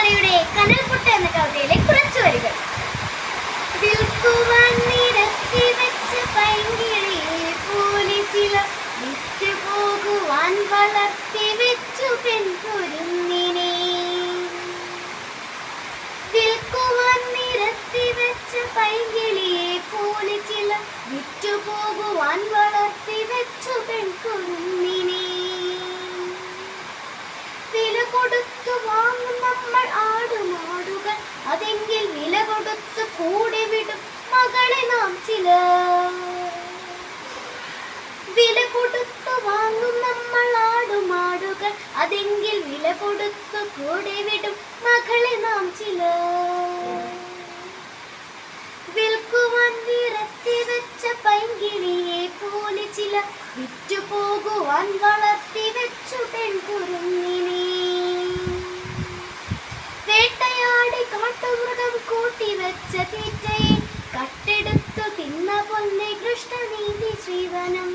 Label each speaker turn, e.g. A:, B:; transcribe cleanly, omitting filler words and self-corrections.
A: കവിയുടെ കനൽപൊട്ട് എന്ന കവിതയിലെ കുറച്ചു വരികൾ. വിൽക്കുവാൻ നിരത്തി വെച്ച പൈങ്കിളിയെ പോലെ ചിലർ വിറ്റുപോകുവാൻ വളർത്തി വെച്ചു പെൺകുരുന്നിനെ. വിൽക്കുവാൻ നിരത്തി വെച്ച പൈങ്കിളിയെ പോലെ ചിലർ വിറ്റുപോകുവാൻ വളർത്തി വെച്ചു പെൺകുരുന്നിനെ. വില കൊടുത്തു വാങ്ങും നമ്മൾ ആടുമാടുകൾ, അതെങ്കിൽ വില കൊടുത്തു കൂടെ വിടും മകളെ നാം ചിലർ. വില കൊടുത്തു വാങ്ങും നമ്മൾ ആടുമാടുകൾ, അതെങ്കിൽ വില കൊടുത്തു കൂടെ വിടും മകളെ നാം ചിലർ. വിൽക്കുവാൻ വിരത്തി വെച്ച പൈങ്കിളിയെ പോലെ ചിലർ വിറ്റുപോകുവാൻ വളർത്തി വെച്ചു പെൺകുരുന്നിനെ. വേട്ടയാടി കാട്ടുമൃഗം കൂട്ടിവെച്ച തീറ്റയെ കട്ടെടുത്തു തിന്ന പൊന്നെ കൃഷ്ണനീതി ശ്രീവനം.